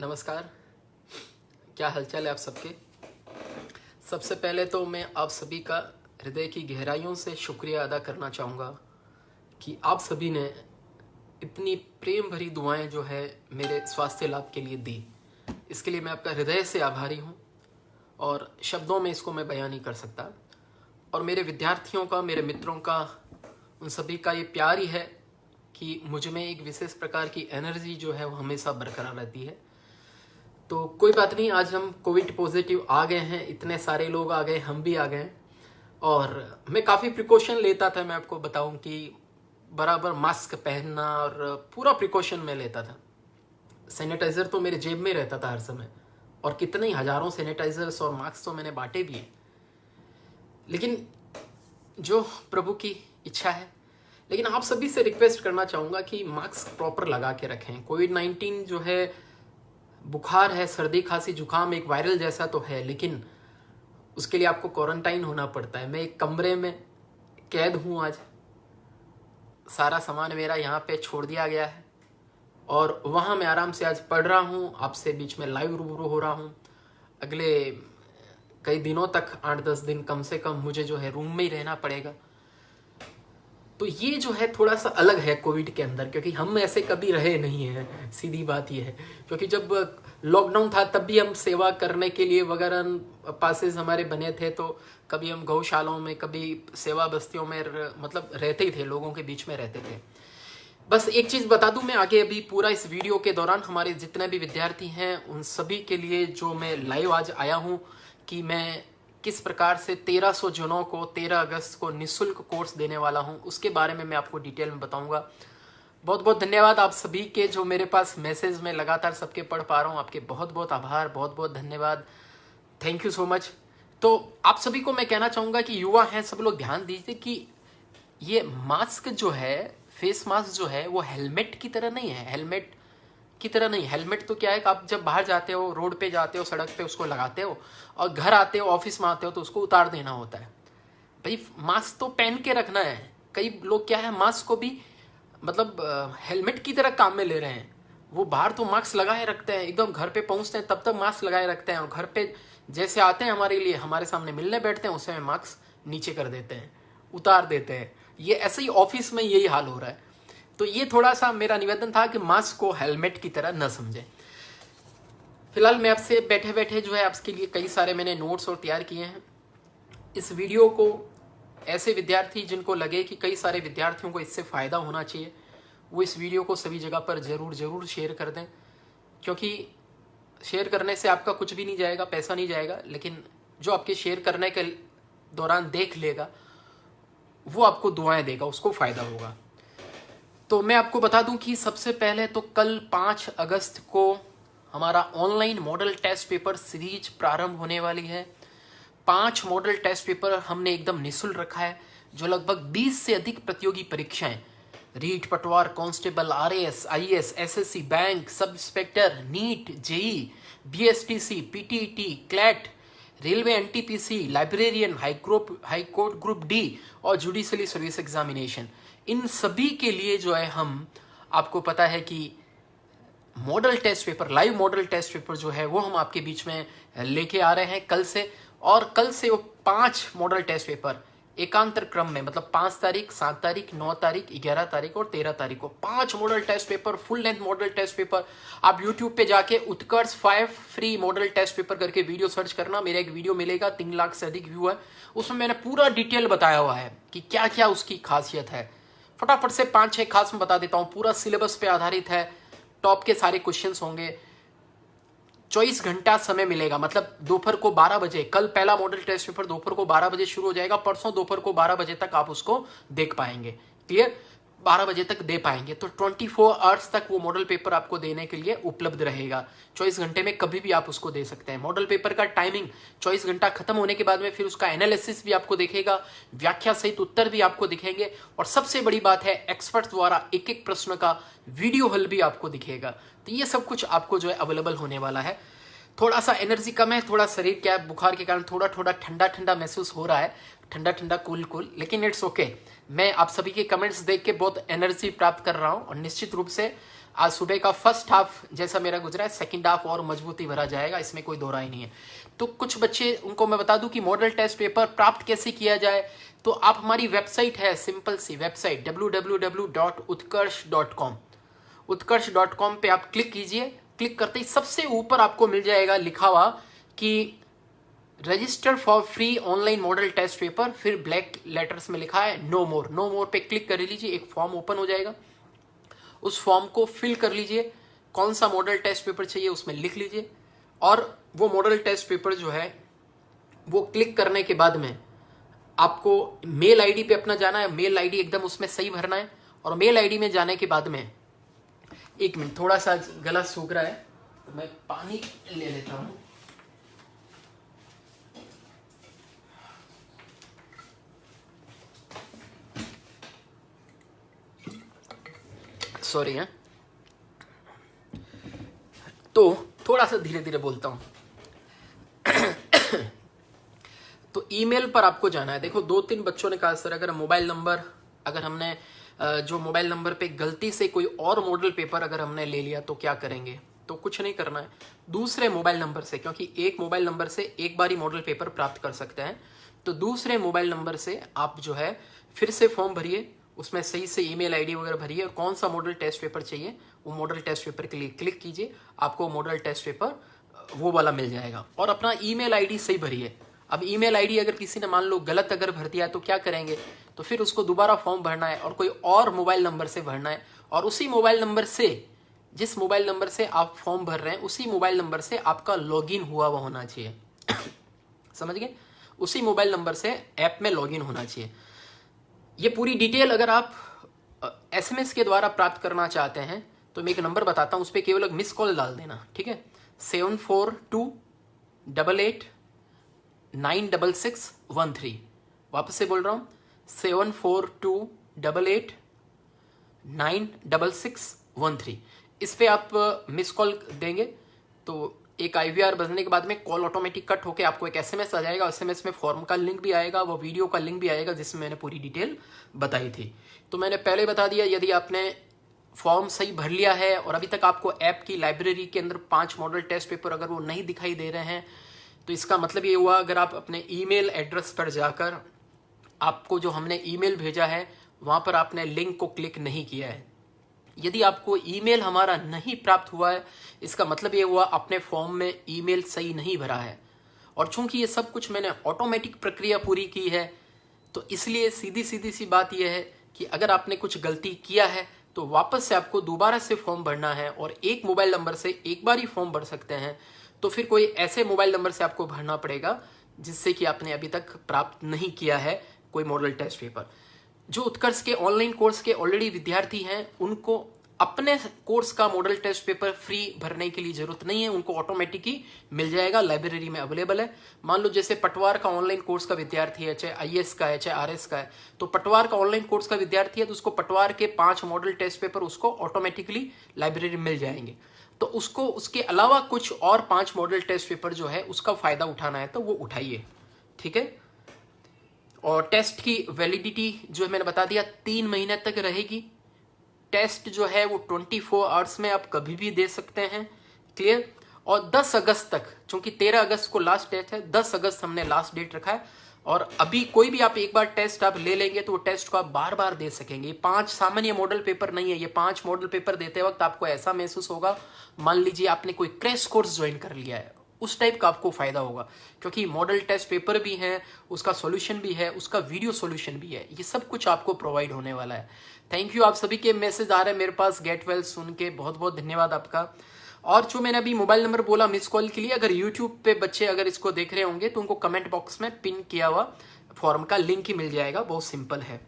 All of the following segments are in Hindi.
नमस्कार। क्या हालचाल है आप सबके। सबसे पहले तो मैं आप सभी का हृदय की गहराइयों से शुक्रिया अदा करना चाहूँगा कि आप सभी ने इतनी प्रेम भरी दुआएं जो है मेरे स्वास्थ्य लाभ के लिए दी। इसके लिए मैं आपका हृदय से आभारी हूँ और शब्दों में इसको मैं बयान नहीं कर सकता। और मेरे विद्यार्थियों का, मेरे मित्रों का, उन सभी का ये प्यार ही है कि मुझ में एक विशेष प्रकार की एनर्जी जो है वो हमेशा बरकरार रहती है। तो कोई बात नहीं, आज हम कोविड पॉजिटिव आ गए हैं, इतने सारे लोग आ गए, हम भी आ गए। और मैं काफ़ी प्रिकॉशन लेता था, मैं आपको बताऊं कि बराबर मास्क पहनना और पूरा प्रिकॉशन मैं लेता था। सैनिटाइज़र तो मेरे जेब में रहता था हर समय, और कितने ही हज़ारों सैनिटाइजर्स और मास्क तो मैंने बांटे भी हैं। लेकिन जो प्रभु की इच्छा है। लेकिन आप सभी से रिक्वेस्ट करना चाहूँगा कि मास्क प्रॉपर लगा के रखें। कोविड-19 जो है बुखार है, सर्दी खांसी जुकाम एक वायरल जैसा तो है, लेकिन उसके लिए आपको क्वारंटाइन होना पड़ता है। मैं एक कमरे में कैद हूँ आज। सारा सामान मेरा यहाँ पे छोड़ दिया गया है और वहाँ मैं आराम से आज पढ़ रहा हूँ, आपसे बीच में लाइव रूबरू हो रहा हूँ। अगले कई दिनों तक 8-10 दिन कम से कम मुझे जो है रूम में ही रहना पड़ेगा। तो ये जो है थोड़ा सा अलग है कोविड के अंदर, क्योंकि हम ऐसे कभी रहे नहीं हैं। सीधी बात ये है, क्योंकि जब लॉकडाउन था तब भी हम सेवा करने के लिए वगैरह पासेस हमारे बने थे। तो कभी हम गौशालाओं में, कभी सेवा बस्तियों में मतलब रहते ही थे, लोगों के बीच में रहते थे। बस एक चीज़ बता दूं मैं आगे, अभी पूरा इस वीडियो के दौरान हमारे जितने भी विद्यार्थी हैं उन सभी के लिए जो मैं लाइव आज आया हूं कि मैं किस प्रकार से 1300 जनों को 13 अगस्त को निःशुल्क कोर्स देने वाला हूं, उसके बारे में मैं आपको डिटेल में बताऊंगा। बहुत बहुत धन्यवाद आप सभी के जो मेरे पास मैसेज में लगातार सबके पढ़ पा रहा हूं। आपके बहुत बहुत आभार, बहुत बहुत धन्यवाद, थैंक यू सो मच। तो आप सभी को मैं कहना चाहूँगा कि युवा हैं सब लोग, ध्यान दीजिए कि ये मास्क जो है, फेस मास्क जो है वो हेलमेट की तरह नहीं है। हेलमेट की तरह नहीं, हेलमेट तो क्या है कि आप जब बाहर जाते हो, रोड पे जाते हो, सड़क पे उसको लगाते हो, और घर आते हो, ऑफिस में आते हो तो उसको उतार देना होता है। भाई मास्क तो पहन के रखना है। कई लोग क्या है, मास्क को भी मतलब हेलमेट की तरह काम में ले रहे हैं। वो बाहर तो मास्क लगाए रखते हैं, एकदम घर पे पहुंचते हैं तब तक मास्क लगाए रखते हैं, और घर पे जैसे आते हैं हमारे लिए, हमारे सामने मिलने बैठते हैं, उस समय मास्क नीचे कर देते हैं, उतार देते हैं। ये ऐसे ही ऑफिस में यही हाल हो रहा है। तो ये थोड़ा सा मेरा निवेदन था कि मास्क को हेलमेट की तरह न समझें। फिलहाल मैं आपसे बैठे बैठे जो है आपके लिए कई सारे मैंने नोट्स और तैयार किए हैं। इस वीडियो को ऐसे विद्यार्थी जिनको लगे कि कई सारे विद्यार्थियों को इससे फ़ायदा होना चाहिए, वो इस वीडियो को सभी जगह पर ज़रूर शेयर कर दें। क्योंकि शेयर करने से आपका कुछ भी नहीं जाएगा, पैसा नहीं जाएगा, लेकिन जो आपके शेयर करने के दौरान देख लेगा वो आपको दुआएं देगा, उसको फ़ायदा होगा। तो मैं आपको बता दूं कि सबसे पहले तो कल 5 अगस्त को हमारा online model test paper series प्रारंभ होने वाली है। 5 मॉडल टेस्ट पेपर हमने एकदम निःशुल्क रखा है, जो लगभग 20 से अधिक प्रतियोगी परीक्षाएं, रीट, पटवार, constable, RAS, IAS, SSC, bank, sub inspector, NEET, JE, BSTC, PTET, CLAT, railway NTPC, librarian, high court group D और जुडिशरी सर्विस एग्जामिनेशन, इन सभी के लिए जो है हम, आपको पता है कि model test paper, live model test paper जो है वो हम आपके बीच में लेके आ रहे हैं कल से। और कल से वो 5 मॉडल टेस्ट पेपर एकांतर क्रम में, मतलब 5 तारीख, 7 तारीख, 9 तारीख, 11 तारीख और 13 तारीख को 5 model test paper, full length model test paper. आप यूट्यूब पे जाके Utkarsh 5 free model test paper करके वीडियो सर्च करना, मेरा एक वीडियो मिलेगा, 3 लाख से अधिक व्यू है, उसमें मैंने पूरा डिटेल बताया हुआ है कि क्या क्या उसकी खासियत है। फटाफट से 5-6 खास में बता देता हूँ। पूरा सिलेबस पे आधारित है, टॉप के सारे क्वेश्चंस होंगे। 24 घंटा समय मिलेगा, मतलब दोपहर को 12 बजे, कल पहला मॉडल टेस्ट पेपर दोपहर को 12 बजे शुरू हो जाएगा, परसों दोपहर को 12 बजे तक आप उसको देख पाएंगे। क्लियर, 12 बजे तक दे पाएंगे। तो 24 आवर्स तक वो मॉडल पेपर आपको देने के लिए उपलब्ध रहेगा। 24 घंटे में कभी भी आप उसको दे सकते हैं। मॉडल पेपर का टाइमिंग 24 घंटा खत्म होने के बाद में फिर उसका एनालिसिस भी आपको दिखेगा, व्याख्या सहित उत्तर भी आपको दिखेंगे, और सबसे बड़ी बात है एक्सपर्ट द्वारा एक एक प्रश्न का वीडियो हल भी आपको दिखेगा। तो ये सब कुछ आपको जो है अवेलेबल होने वाला है। थोड़ा सा एनर्जी कम है, थोड़ा शरीर क्या है, बुखार के कारण थोड़ा थोड़ा ठंडा ठंडा महसूस हो रहा है, ठंडा ठंडा कूल कूल, लेकिन इट्स ओके। मैं आप सभी के कमेंट्स देख के बहुत एनर्जी प्राप्त कर रहा हूँ, और निश्चित रूप से आज सुबह का फर्स्ट हाफ जैसा मेरा गुजरा है, सेकंड हाफ और मजबूती भरा जाएगा, इसमें कोई दो राय नहीं है। तो कुछ बच्चे, उनको मैं बता दूं कि मॉडल टेस्ट पेपर प्राप्त कैसे किया जाए। तो आप, हमारी वेबसाइट है, सिंपल सी वेबसाइट www.utkarsh.com, utkarsh.com पे आप क्लिक कीजिए। क्लिक करते ही सबसे ऊपर आपको मिल जाएगा लिखा हुआ कि register for free online model test paper, फिर ब्लैक लेटर्स में लिखा है नो मोर। नो मोर पे क्लिक कर लीजिए, एक फॉर्म ओपन हो जाएगा, उस फॉर्म को फिल कर लीजिए, कौन सा मॉडल टेस्ट पेपर चाहिए उसमें लिख लीजिए, और वो मॉडल टेस्ट पेपर जो है वो क्लिक करने के बाद में आपको मेल आईडी पे अपना जाना है, मेल आईडी एकदम उसमें सही भरना है, और मेल आईडी में जाने के बाद में, एक मिनट, थोड़ा सा गला सूख रहा है तो मैं पानी ले लेता हूं। सॉरी है, तो थोड़ा सा धीरे धीरे बोलता हूं। तो ईमेल पर आपको जाना है। देखो, 2-3 बच्चों ने कहा सर अगर मोबाइल नंबर, अगर हमने जो मोबाइल नंबर पे गलती से कोई और मॉडल पेपर अगर हमने ले लिया तो क्या करेंगे। तो कुछ नहीं करना है, दूसरे मोबाइल नंबर से, क्योंकि एक मोबाइल नंबर से एक बार ही मॉडल पेपर प्राप्त कर सकते हैं, तो दूसरे मोबाइल नंबर से आप जो है फिर से फॉर्म भरिए, उसमें सही से ईमेल आईडी वगैरह भरिए, और कौन सा मॉडल टेस्ट पेपर चाहिए वो मॉडल टेस्ट पेपर के लिए क्लिक कीजिए, आपको मॉडल टेस्ट पेपर वो वाला मिल जाएगा, और अपना ईमेल आईडी सही भरिए। अब ईमेल आईडी अगर किसी ने मान लो गलत अगर भर दिया तो क्या करेंगे, तो फिर उसको दोबारा फॉर्म भरना है और कोई और मोबाइल नंबर से भरना है, और उसी मोबाइल नंबर से, जिस मोबाइल नंबर से आप फॉर्म भर रहे हैं उसी मोबाइल नंबर से आपका लॉगिन हुआ हुआ होना चाहिए। समझ गए, उसी मोबाइल नंबर से ऐप में लॉगिन होना चाहिए। ये पूरी डिटेल अगर आप एसएमएस के द्वारा प्राप्त करना चाहते हैं तो मैं एक नंबर बताता हूं, उस पर केवल मिस कॉल डाल देना, ठीक है। 7428896613। वापस से बोल रहा हूं, 7428896613। इस पे आप मिस कॉल देंगे तो एक IVR बजने के बाद में कॉल ऑटोमेटिक कट होकर आपको एक SMS आ जाएगा। SMS में फॉर्म का लिंक भी आएगा, वो वीडियो का लिंक भी आएगा जिसमें मैंने पूरी डिटेल बताई थी। तो मैंने पहले बता दिया, यदि आपने फॉर्म सही भर लिया है और अभी तक आपको ऐप की लाइब्रेरी के अंदर 5 मॉडल टेस्ट पेपर अगर वो नहीं दिखाई दे रहे हैं, तो इसका मतलब ये हुआ अगर आप अपने ईमेल एड्रेस पर जाकर, आपको जो हमने ईमेल भेजा है वहां पर आपने लिंक को क्लिक नहीं किया है। यदि आपको ईमेल हमारा नहीं प्राप्त हुआ है, इसका मतलब ये हुआ अपने फॉर्म में ईमेल सही नहीं भरा है। और चूंकि ये सब कुछ मैंने ऑटोमेटिक प्रक्रिया पूरी की है, तो इसलिए सीधी सी बात यह है कि अगर आपने कुछ गलती किया है तो वापस से आपको दोबारा से फॉर्म भरना है, और एक मोबाइल नंबर से एक बार ही फॉर्म भर सकते हैं। तो फिर कोई ऐसे मोबाइल नंबर से आपको भरना पड़ेगा जिससे कि आपने अभी तक प्राप्त नहीं किया है कोई मॉडल टेस्ट पेपर। जो उत्कर्ष के ऑनलाइन कोर्स के ऑलरेडी विद्यार्थी हैं, उनको अपने कोर्स का मॉडल टेस्ट पेपर फ्री भरने के लिए जरूरत नहीं है, उनको ऑटोमेटिक ही मिल जाएगा, लाइब्रेरी में अवेलेबल है। मान लो जैसे पटवार का ऑनलाइन कोर्स का विद्यार्थी है, चाहे IAS का है चाहे RS का है, तो पटवार का ऑनलाइन कोर्स का विद्यार्थी है तो उसको पटवार के 5 मॉडल टेस्ट पेपर उसको ऑटोमेटिकली लाइब्रेरी में मिल जाएंगे। तो उसको उसके अलावा कुछ और 5 मॉडल टेस्ट पेपर जो है उसका फायदा उठाना है तो वो उठाइए, ठीक है। और टेस्ट की वैलिडिटी जो है मैंने बता दिया 3 महीने तक रहेगी। टेस्ट जो है वो 24 आवर्स में आप कभी भी दे सकते हैं, क्लियर। और 10 अगस्त तक, चूंकि 13 अगस्त को लास्ट डेट है, 10 अगस्त हमने लास्ट डेट रखा है। और अभी कोई भी आप एक बार टेस्ट आप ले लेंगे तो वो टेस्ट को आप बार बार दे सकेंगे। ये 5 सामान्य मॉडल पेपर नहीं है, ये 5 मॉडल पेपर देते वक्त आपको ऐसा महसूस होगा, मान लीजिए आपने कोई क्रैश कोर्स ज्वाइन कर लिया है, उस टाइप का आपको फायदा होगा, क्योंकि मॉडल टेस्ट पेपर भी है, उसका सॉल्यूशन भी है, उसका वीडियो सॉल्यूशन भी है, ये सब कुछ आपको प्रोवाइड होने वाला है। थैंक यू, आप सभी के मैसेज आ रहे हैं मेरे पास, गेट वेल सुन के बहुत बहुत धन्यवाद आपका। और जो मैंने अभी मोबाइल नंबर बोला मिस कॉल के लिए, अगर यूट्यूब पे बच्चे अगर इसको देख रहे होंगे तो उनको कमेंट बॉक्स में पिन किया हुआ फॉर्म का लिंक ही मिल जाएगा, बहुत सिंपल है।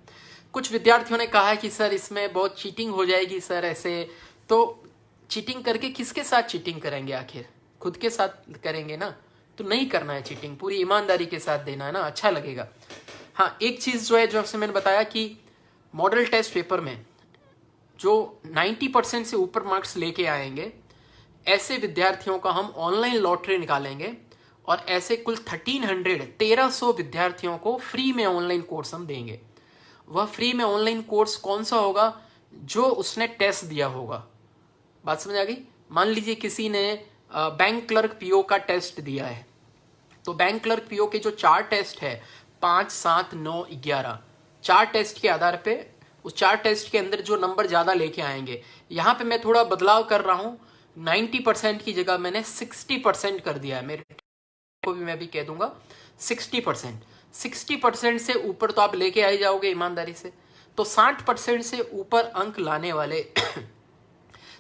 कुछ विद्यार्थियों ने कहा है कि सर इसमें बहुत चीटिंग हो जाएगी सर, ऐसे तो चीटिंग करके किसके साथ चीटिंग करेंगे, आखिर खुद के साथ करेंगे ना, तो नहीं करना है चीटिंग, पूरी ईमानदारी के साथ देना है ना, अच्छा लगेगा। हाँ, एक चीज जो है, जो आपसे मैंने बताया कि मॉडल टेस्ट पेपर में जो 90% से ऊपर मार्क्स लेके आएंगे ऐसे विद्यार्थियों का हम ऑनलाइन लॉटरी निकालेंगे, और ऐसे कुल 1300 विद्यार्थियों को फ्री में ऑनलाइन कोर्स हम देंगे। वह फ्री में ऑनलाइन कोर्स कौन सा होगा, जो उसने टेस्ट दिया होगा, बात समझ आ गई। मान लीजिए किसी ने बैंक क्लर्क पीओ का टेस्ट दिया है, तो बैंक क्लर्क पीओ के जो 4 टेस्ट है 5, 7, 9, 11, 4 टेस्ट के आधार पे उस 4 टेस्ट के अंदर जो नंबर ज्यादा लेके आएंगे, यहां पे मैं थोड़ा बदलाव कर रहा हूं, 90% की जगह मैंने 60% कर दिया है। मेरे को भी मैं भी कह दूंगा 60%। 60% से ऊपर तो आप लेके आ ही जाओगे ईमानदारी से। तो 60% से ऊपर अंक लाने वाले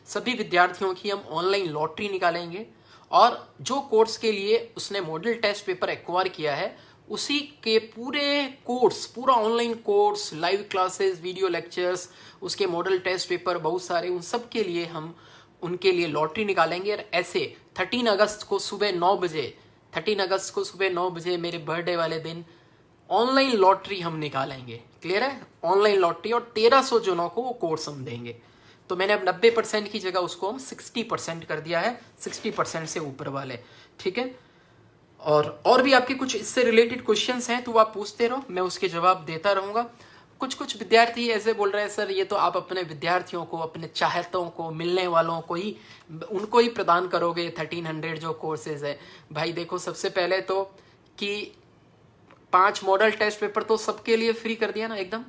सभी विद्यार्थियों की हम ऑनलाइन लॉटरी निकालेंगे, और जो कोर्स के लिए उसने मॉडल टेस्ट पेपर एक्वायर किया है उसी के पूरे कोर्स, पूरा online course, live classes, video lectures, उसके मॉडल टेस्ट पेपर बहुत सारे, उन सब के लिए हम उनके लिए लॉटरी निकालेंगे। और ऐसे 13 अगस्त को सुबह 9 बजे 13 अगस्त को सुबह 9 बजे मेरे बर्थडे वाले दिन ऑनलाइन लॉटरी हम निकालेंगे। क्लियर है? ऑनलाइन लॉटरी, और 1300 जनों को वो कोर्स हम देंगे। तो मैंने अब 90% की जगह उसको हम 60% कर दिया है, 60% से ऊपर वाले। ठीक है? और भी आपके कुछ इससे रिलेटेड क्वेश्चंस हैं तो आप पूछते रहो, मैं उसके जवाब देता रहूंगा। कुछ विद्यार्थी ऐसे बोल रहे हैं सर ये तो आप अपने विद्यार्थियों को, अपने चाहतों को, मिलने वालों को ही, उनको ही प्रदान करोगे 1300 जो कोर्सेज है। भाई देखो, सबसे पहले तो कि 5 मॉडल टेस्ट पेपर तो सबके लिए फ्री कर दिया ना एकदम,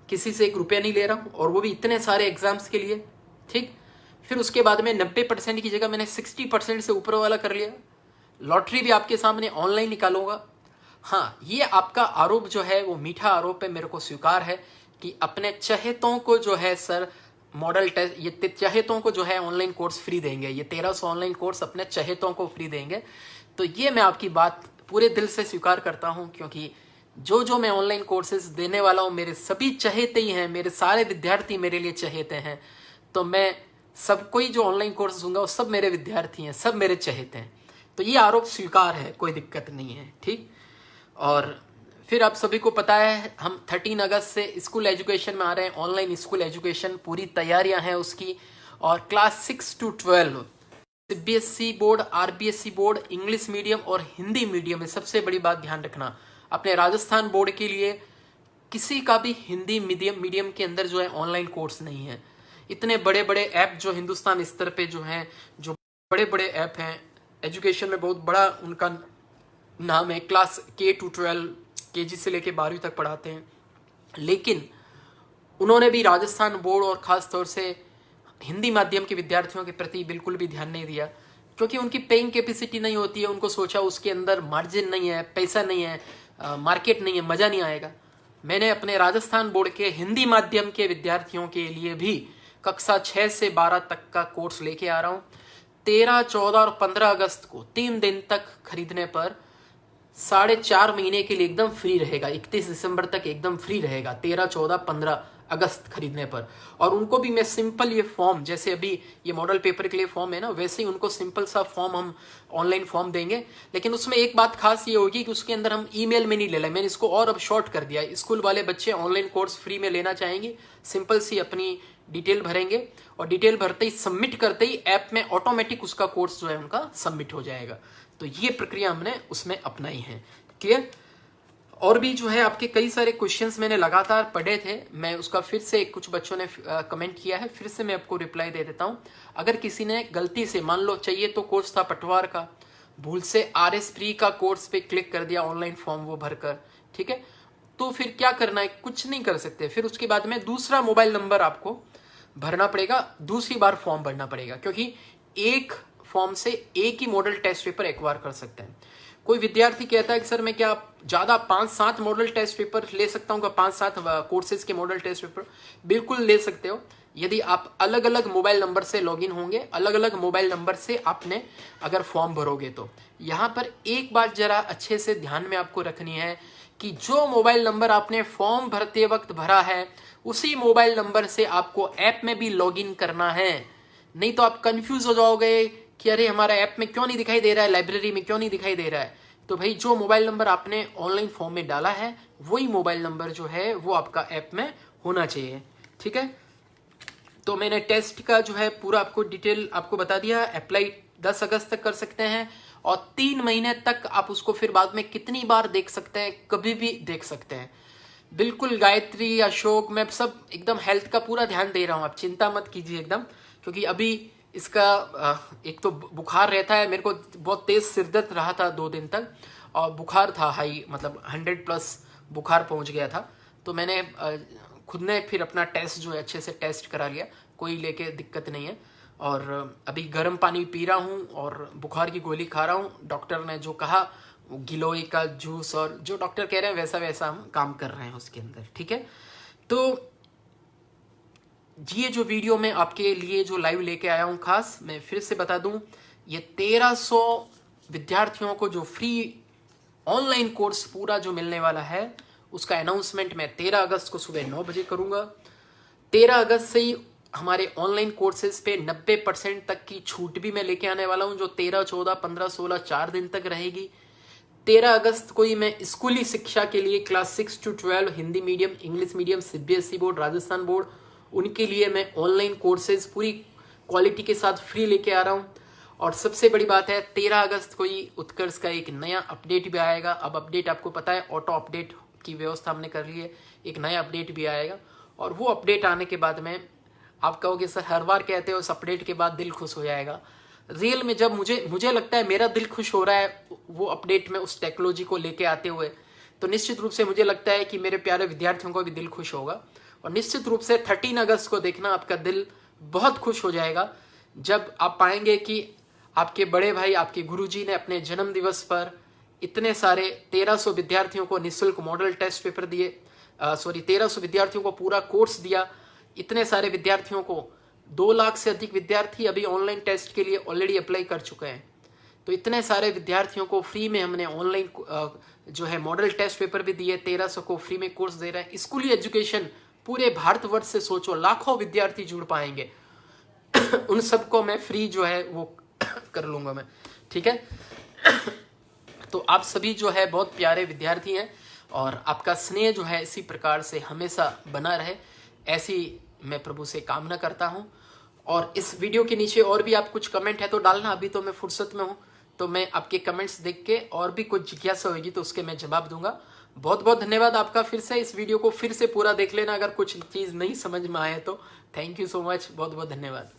किसी से 1 रुपया नहीं ले रहा हूं, और वो भी इतने सारे एग्जाम्स के लिए। ठीक, फिर उसके बाद में 90% की जगह मैंने 60% से ऊपर वाला कर लिया। लॉटरी भी आपके सामने ऑनलाइन निकालूंगा। हाँ, ये आपका आरोप जो है वो मीठा आरोप है, मेरे को स्वीकार है कि अपने चहेतों को जो है सर मॉडल टेस्ट, ये चहेतों को जो है ऑनलाइन कोर्स फ्री देंगे, ये 1300 ऑनलाइन कोर्स अपने चहेतों को फ्री देंगे। तो ये मैं आपकी बात पूरे दिल से स्वीकार करता हूं, क्योंकि जो मैं ऑनलाइन कोर्सेज देने वाला हूं मेरे सभी चहेते ही हैं, मेरे सारे विद्यार्थी मेरे लिए चहेते हैं। तो मैं सबको ही जो ऑनलाइन कोर्स दूंगा वो सब मेरे विद्यार्थी हैं, सब मेरे चहेते हैं। तो ये आरोप स्वीकार है, कोई दिक्कत नहीं है। ठीक, और फिर आप सभी को पता है हम 13 अगस्त से स्कूल एजुकेशन में आ रहे हैं, ऑनलाइन स्कूल एजुकेशन, पूरी तैयारियां हैं उसकी। और class 6 to 12 CBSE board, RBSE board, English medium और हिंदी मीडियम में सबसे बड़ी बात ध्यान रखना, अपने राजस्थान बोर्ड के लिए किसी का भी हिंदी मीडियम के अंदर जो है ऑनलाइन कोर्स नहीं है। इतने बड़े बड़े ऐप जो हिंदुस्तान स्तर पे जो हैं, जो बड़े बड़े ऐप हैं एजुकेशन में, बहुत बड़ा उनका नाम है, क्लास K to 12 केजी से लेके 12वीं तक पढ़ाते हैं, लेकिन उन्होंने भी राजस्थान बोर्ड और खास तौर से हिंदी माध्यम के विद्यार्थियों के प्रति बिल्कुल भी ध्यान नहीं दिया, क्योंकि उनकी पेइंग कैपेसिटी नहीं होती है। उनको सोचा उसके अंदर मार्जिन नहीं है, पैसा नहीं है, मार्केट नहीं है, मजा नहीं आएगा। मैंने अपने राजस्थान बोर्ड के हिंदी माध्यम के विद्यार्थियों के लिए भी कक्षा 6 से 12 तक का कोर्स लेके आ रहा हूं। 13, 14 और 15 अगस्त को 3 दिन तक खरीदने पर 4.5 महीने के लिए एकदम फ्री रहेगा। 31 दिसंबर तक एकदम फ्री रहेगा, 13, 14, 15 अगस्त खरीदने पर। और उनको भी मैं सिंपल ये फॉर्म, जैसे अभी ये मॉडल पेपर के लिए फॉर्म है ना, वैसे ही उनको सिंपल सा फॉर्म हम ऑनलाइन फॉर्म देंगे। लेकिन उसमें एक बात खास ये होगी कि उसके अंदर हम ईमेल में नहीं ले लें, मैंने इसको और अब शॉर्ट कर दिया। स्कूल वाले बच्चे ऑनलाइन कोर्स फ्री में लेना चाहेंगे, सिंपल सी अपनी डिटेल भरेंगे, और डिटेल भरते ही, सबमिट करते ही ऐप में ऑटोमेटिक उसका कोर्स जो है उनका सबमिट हो जाएगा। तो ये प्रक्रिया हमने उसमें अपनाई है। क्लियर? और भी जो है आपके कई सारे क्वेश्चंस मैंने लगातार पढ़े थे, मैं उसका फिर से, कुछ बच्चों ने कमेंट किया है, फिर से मैं आपको रिप्लाई दे देता हूं। अगर किसी ने गलती से, मान लो चाहिए तो कोर्स था पटवार का, भूल से RS प्री का कोर्स पे क्लिक कर दिया ऑनलाइन फॉर्म वो भरकर, ठीक है, तो फिर क्या करना है? कुछ नहीं कर सकते। फिर उसके बाद में दूसरा मोबाइल नंबर आपको भरना पड़ेगा, दूसरी बार फॉर्म भरना पड़ेगा, क्योंकि एक फॉर्म से एक ही मॉडल टेस्ट पेपर एक्वायर कर सकते हैं। कोई विद्यार्थी कहता है कि सर मैं क्या ज्यादा 5-7 मॉडल टेस्ट पेपर ले सकता हूँ, 5-7 कोर्सेज के मॉडल टेस्ट पेपर? बिल्कुल ले सकते हो, यदि आप अलग अलग मोबाइल नंबर से लॉगिन होंगे, अलग अलग मोबाइल नंबर से आपने अगर फॉर्म भरोगे तो। यहाँ पर एक बात जरा अच्छे से ध्यान में आपको रखनी है कि जो मोबाइल नंबर आपने फॉर्म भरते वक्त भरा है उसी मोबाइल नंबर से आपको ऐप में भी लॉगिन करना है। नहीं तो आप कंफ्यूज हो जाओगे कि अरे हमारा ऐप में क्यों नहीं दिखाई दे रहा है, लाइब्रेरी में क्यों नहीं दिखाई दे रहा है। तो भाई जो मोबाइल नंबर आपने ऑनलाइन फॉर्म में डाला है वही मोबाइल नंबर जो है वो आपका ऐप में होना चाहिए। ठीक है, तो मैंने टेस्ट का जो है पूरा आपको डिटेल आपको बता दिया। अप्लाई 10 अगस्त तक कर सकते हैं, और 3 महीने तक आप उसको फिर बाद में कितनी बार देख सकते हैं, कभी भी देख सकते हैं। बिल्कुल गायत्री, अशोक, मैं सब एकदम हेल्थ का पूरा ध्यान दे रहा हूं, आप चिंता मत कीजिए एकदम, क्योंकि अभी इसका एक तो बुखार रहता है, मेरे को बहुत तेज सिरदर्द रहा था 2 दिन तक, और बुखार था हाई, मतलब 100+ बुखार पहुंच गया था। तो मैंने खुद ने फिर अपना टेस्ट जो है अच्छे से टेस्ट करा लिया, कोई लेके दिक्कत नहीं है। और अभी गर्म पानी पी रहा हूँ और बुखार की गोली खा रहा हूँ। डॉक्टर ने जो कहा, गिलोय का जूस और जो डॉक्टर कह रहे हैं वैसा वैसा हम काम कर रहे हैं उसके अंदर, ठीक है। तो ये जो वीडियो मैं आपके लिए जो लाइव लेके आया हूँ, खास मैं फिर से बता दूं, ये 1300 विद्यार्थियों को जो फ्री ऑनलाइन कोर्स पूरा जो मिलने वाला है, उसका अनाउंसमेंट मैं 13 अगस्त को सुबह 9 बजे करूंगा। 13 अगस्त से ही हमारे ऑनलाइन कोर्सेज पे 90% तक की छूट भी मैं लेके आने वाला हूं, जो 13, 14, 15, 16 4 दिन तक रहेगी। 13 अगस्त को ही मैं स्कूली शिक्षा के लिए class 6 to 12 Hindi medium, English medium, CBSE board, Rajasthan board, उनके लिए मैं ऑनलाइन कोर्सेज पूरी क्वालिटी के साथ फ्री लेके आ रहा हूँ। और सबसे बड़ी बात है, 13 अगस्त को ही उत्कर्ष का एक नया अपडेट भी आएगा। अब अपडेट आपको पता है, ऑटो अपडेट की व्यवस्था हमने कर ली है, एक नया अपडेट भी आएगा। और वो अपडेट आने के बाद में आप कहोगे सर हर बार कहते हो उस अपडेट के बाद दिल खुश हो जाएगा। रियल में जब मुझे लगता है मेरा दिल खुश हो रहा है वो अपडेट में उस टेक्नोलॉजी को लेके आते हुए, तो निश्चित रूप से मुझे लगता है कि मेरे प्यारे विद्यार्थियों को भी दिल खुश होगा। और निश्चित रूप से 13 अगस्त को देखना, आपका दिल बहुत खुश हो जाएगा जब आप पाएंगे कि आपके बड़े भाई, आपके गुरुजी ने अपने जन्म दिवस पर इतने सारे 1300 विद्यार्थियों को निःशुल्क मॉडल टेस्ट पेपर दिए, 1300 विद्यार्थियों को पूरा कोर्स दिया। इतने सारे विद्यार्थियों को 2 लाख से अधिक विद्यार्थी अभी ऑनलाइन टेस्ट के लिए ऑलरेडी अप्लाई कर चुके हैं। तो इतने सारे विद्यार्थियों को फ्री में हमने ऑनलाइन जो है मॉडल टेस्ट पेपर भी दिए, 1300 को फ्री में कोर्स दे रहे हैं। स्कूली एजुकेशन पूरे भारतवर्ष से सोचो, लाखों विद्यार्थी जुड़ पाएंगे उन सबको मैं फ्री जो है वो कर लूंगा मैं, ठीक है। तो आप सभी जो है बहुत प्यारे विद्यार्थी हैं और आपका स्नेह जो है इसी प्रकार से हमेशा बना रहे, ऐसी मैं प्रभु से कामना करता हूं। और इस वीडियो के नीचे और भी आप कुछ कमेंट है तो डालना, अभी तो मैं फुर्सत में हूं, तो मैं आपके कमेंट्स देख के और भी कुछ जिज्ञासा होगी तो उसके मैं जवाब दूंगा। बहुत बहुत धन्यवाद आपका। फिर से इस वीडियो को फिर से पूरा देख लेना, अगर कुछ चीज़ नहीं समझ में आए तो। थैंक यू सो मच, बहुत बहुत धन्यवाद।